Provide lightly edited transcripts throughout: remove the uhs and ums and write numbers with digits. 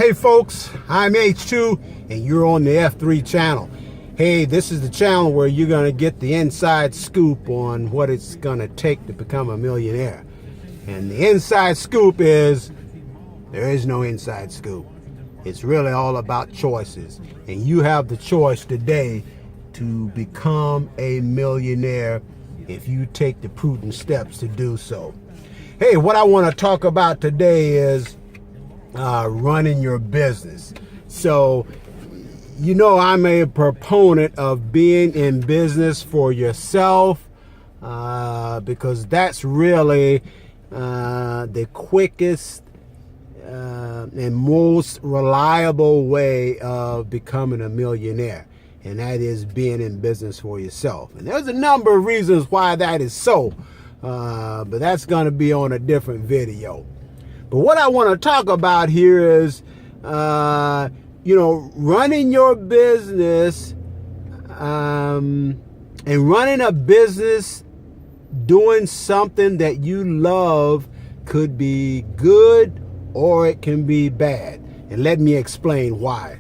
Hey folks, I'm H2 and you're on the F3 channel. Hey, this is the channel where you're going to get the inside scoop on what it's going to take to become a millionaire. And the inside scoop is, there is no inside scoop. It's really all about choices. And you have the choice today to become a millionaire if you take the prudent steps to do so. Hey, what I want to talk about today is running your business. So, you know, I'm a proponent of being in business for yourself because that's really the quickest and most reliable way of becoming a millionaire. And that is being in business for yourself. And there's a number of reasons why that is so, but that's going to be on a different video. But what I want to talk about here is, running your business and running a business doing something that you love could be good or it can be bad. And let me explain why.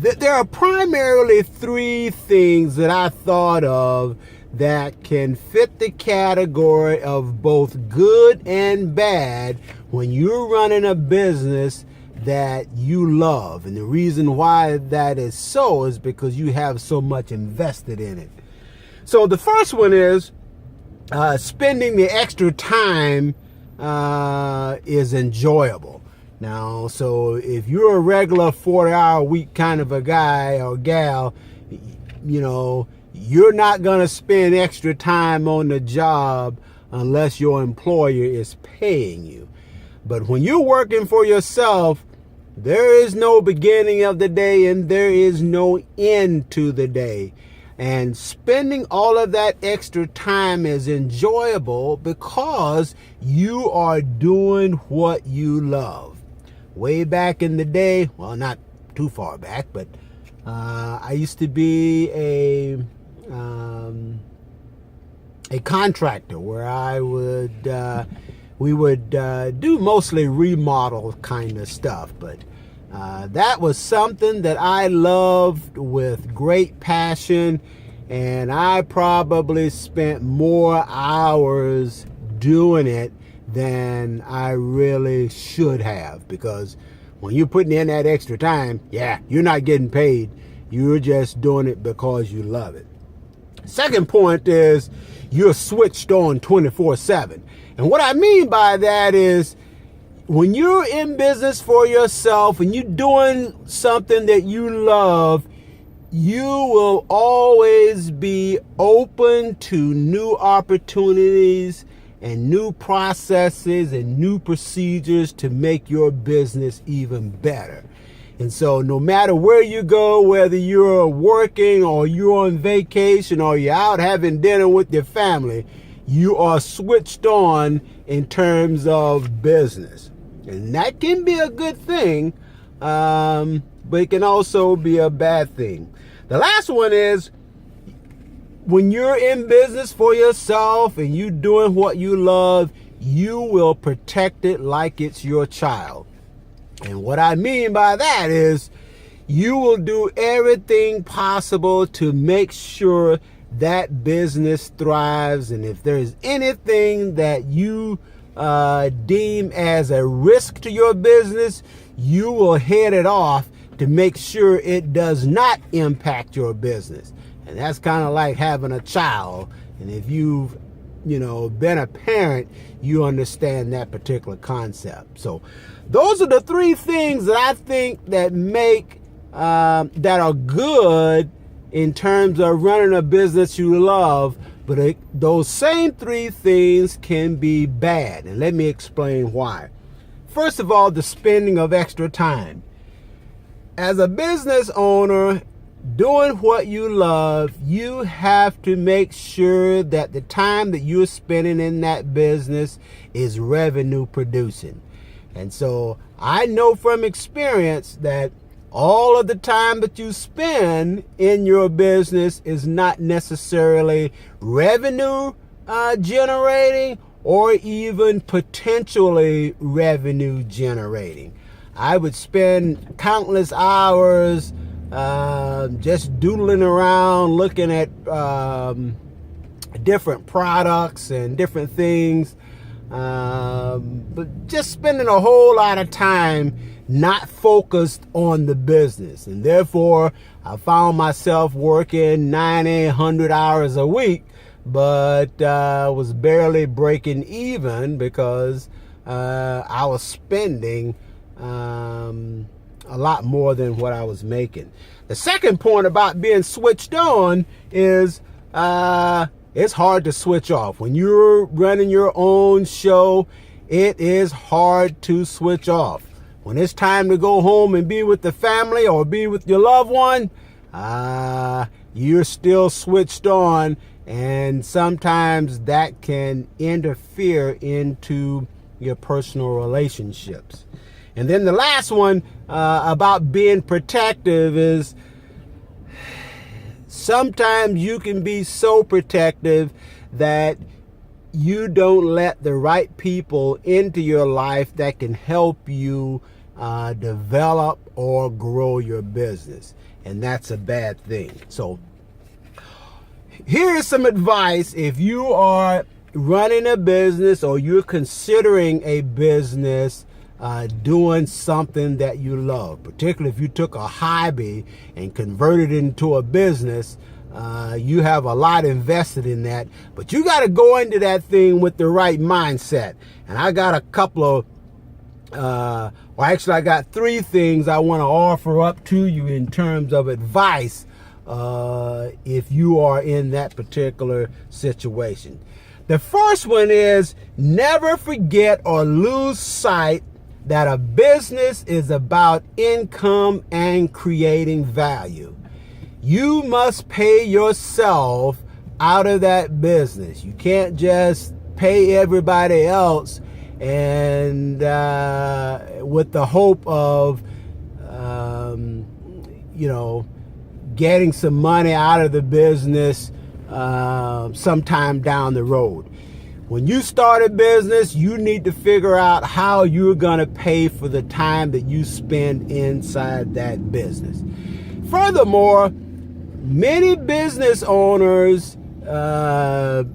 There are primarily three things that I thought of that can fit the category of both good and bad when you're running a business that you love. And the reason why that is so is because you have so much invested in it. So the first one is spending the extra time is enjoyable. Now, so if you're a regular 40-hour week kind of a guy or gal, you're not going to spend extra time on the job unless your employer is paying you. But when you're working for yourself, there is no beginning of the day and there is no end to the day. And spending all of that extra time is enjoyable because you are doing what you love. Way back in the day, well, not too far back, but I used to be a contractor where we would do mostly remodel kind of stuff, but that was something that I loved with great passion, and I probably spent more hours doing it than I really should have, because when you're putting in that extra time, you're not getting paid. You're just doing it because you love it. Second point is you're switched on 24/7. And what I mean by that is when you're in business for yourself and you're doing something that you love, you will always be open to new opportunities and new processes and new procedures to make your business even better. And so no matter where you go, whether you're working or you're on vacation or you're out having dinner with your family, you are switched on in terms of business. And that can be a good thing, but it can also be a bad thing. The last one is when you're in business for yourself and you're doing what you love, you will protect it like it's your child. And what I mean by that is you will do everything possible to make sure that business thrives. And if there's anything that you deem as a risk to your business, you will head it off to make sure it does not impact your business. And that's kind of like having a child. And if you've been a parent, you understand that particular concept. So those are the three things that I think that make that are good in terms of running a business you love. But those same three things can be bad. And let me explain why. First of all, the spending of extra time. As a business owner, doing what you love, you have to make sure that the time that you're spending in that business is revenue producing. And so I know from experience that all of the time that you spend in your business is not necessarily revenue generating or even potentially revenue generating. I would spend countless hours just doodling around, looking at different products and different things, but just spending a whole lot of time not focused on the business. And therefore, I found myself working 90, 100 hours a week, but was barely breaking even because I was spending a lot more than what I was making. The second point about being switched on is it's hard to switch off. When you're running your own show, it is hard to switch off. When it's time to go home and be with the family or be with your loved one, you're still switched on, and sometimes that can interfere into your personal relationships. And then the last one about being protective is sometimes you can be so protective that you don't let the right people into your life that can help you develop or grow your business. And that's a bad thing. So here's some advice if you are running a business or you're considering a business, doing something that you love, particularly if you took a hobby and converted it into a business. You have a lot invested in that, but you got to go into that thing with the right mindset. And I got a couple of, I got 3 things I want to offer up to you in terms of advice if you are in that particular situation. The first one is never forget or lose sight that a business is about income and creating value. You must pay yourself out of that business. You can't just pay everybody else and with the hope of getting some money out of the business sometime down the road. When you start a business, you need to figure out how you're going to pay for the time that you spend inside that business. Furthermore, many business owners, don't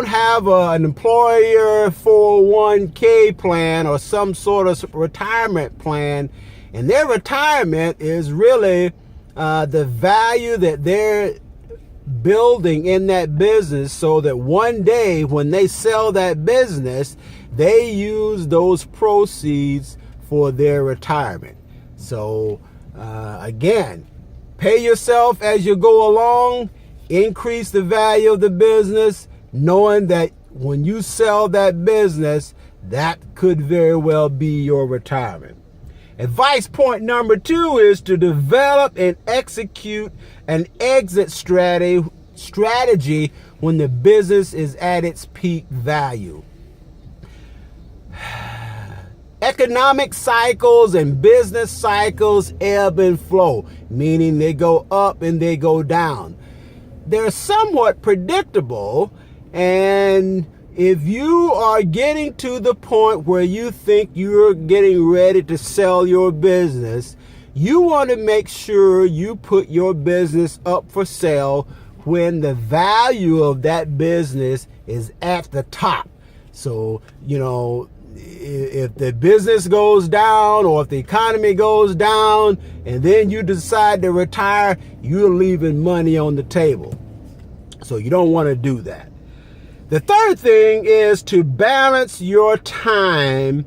have an employer 401k plan or some sort of retirement plan, and their retirement is really the value that they're building in that business, so that one day when they sell that business, they use those proceeds for their retirement. So again, pay yourself as you go along, increase the value of the business, knowing that when you sell that business, that could very well be your retirement. Advice point number 2 is to develop and execute an exit strategy when the business is at its peak value. Economic cycles and business cycles ebb and flow, meaning they go up and they go down. They're somewhat predictable, and if you are getting to the point where you think you're getting ready to sell your business, you want to make sure you put your business up for sale when the value of that business is at the top. So, if the business goes down or if the economy goes down and then you decide to retire, you're leaving money on the table. So you don't want to do that. The third thing is to balance your time,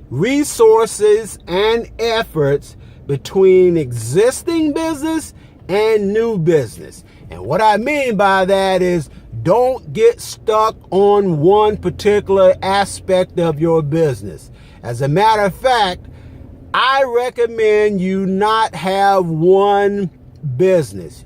resources, and efforts between existing business and new business. And what I mean by that is don't get stuck on one particular aspect of your business. As a matter of fact, I recommend you not have one business.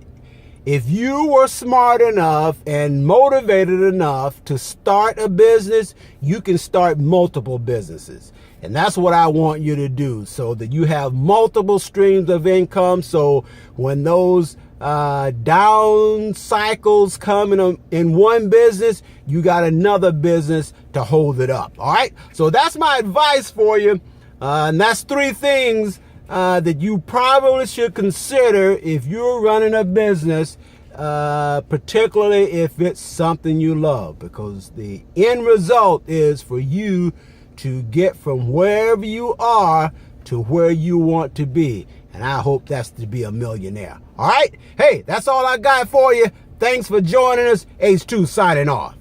If you were smart enough and motivated enough to start a business, you can start multiple businesses. And that's what I want you to do, so that you have multiple streams of income. So when those down cycles come in one business, you got another business to hold it up. All right. So that's my advice for you. And that's 3 things that you probably should consider if you're running a business, particularly if it's something you love, because the end result is for you to get from wherever you are to where you want to be. And I hope that's to be a millionaire. All right. Hey, that's all I got for you. Thanks for joining us. H2 signing off.